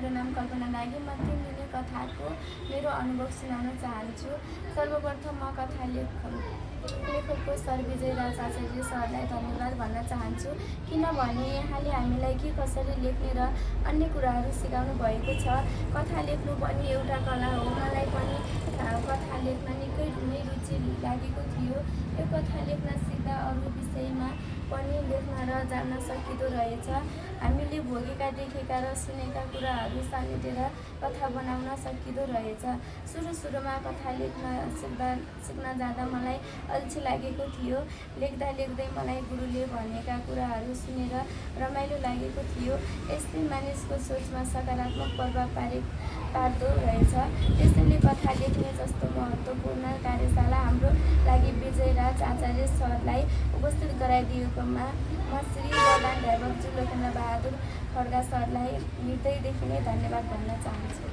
मेरो नाम कल्पना नागी। म 3 दिने कथाको मेरो अनुभव सुनाउन चाहन्छु। सर्वप्रथम म कथा लेखकको सर विजय राज आचार्य सरलाई धन्यवाद भन्न चाहन्छु, किनभने यहाँले हामीलाई के कसरी लेख्ने र अन्य कुराहरू सिकाउनु भएको छ। कथा लेख्नु पनि एउटा कला हो। मलाई पनि कथा लेख्न निकै नै रुचि लागेको थियो। यो कथा लेख्न सिक्दा अरू विषयमा पनि लेख्न र जान्न सकिँदो रहेछ। हामीले भोगेका, देखेका र सुनेका कुराहरू समेटेर कथा बनाउन सकिँदो रहेछ। सुरुमा कथा लेख्न सिक्न जाँदा मलाई अल्छी लागेको थियो। लेख्दा लेख्दै मलाई गुरुले भनेका कुराहरू सुनेर रमाइलो लागेको थियो। यसले मानिसको सोचमा सकारात्मक प्रभाव पार्दो रहेछ। त्यसैले कथा लेख्ने जस्तो महत्त्वपूर्ण कार्यशाला हाम्रो लागि विजय राज आचार्य सरलाई उपस्थित गराइदिएकोमा म श्री प्रधान ध्यावकज्यू लोकेन्द्र बहादुर खड्का सरलाई हृदयदेखि नै धन्यवाद भन्न चाहन्छु।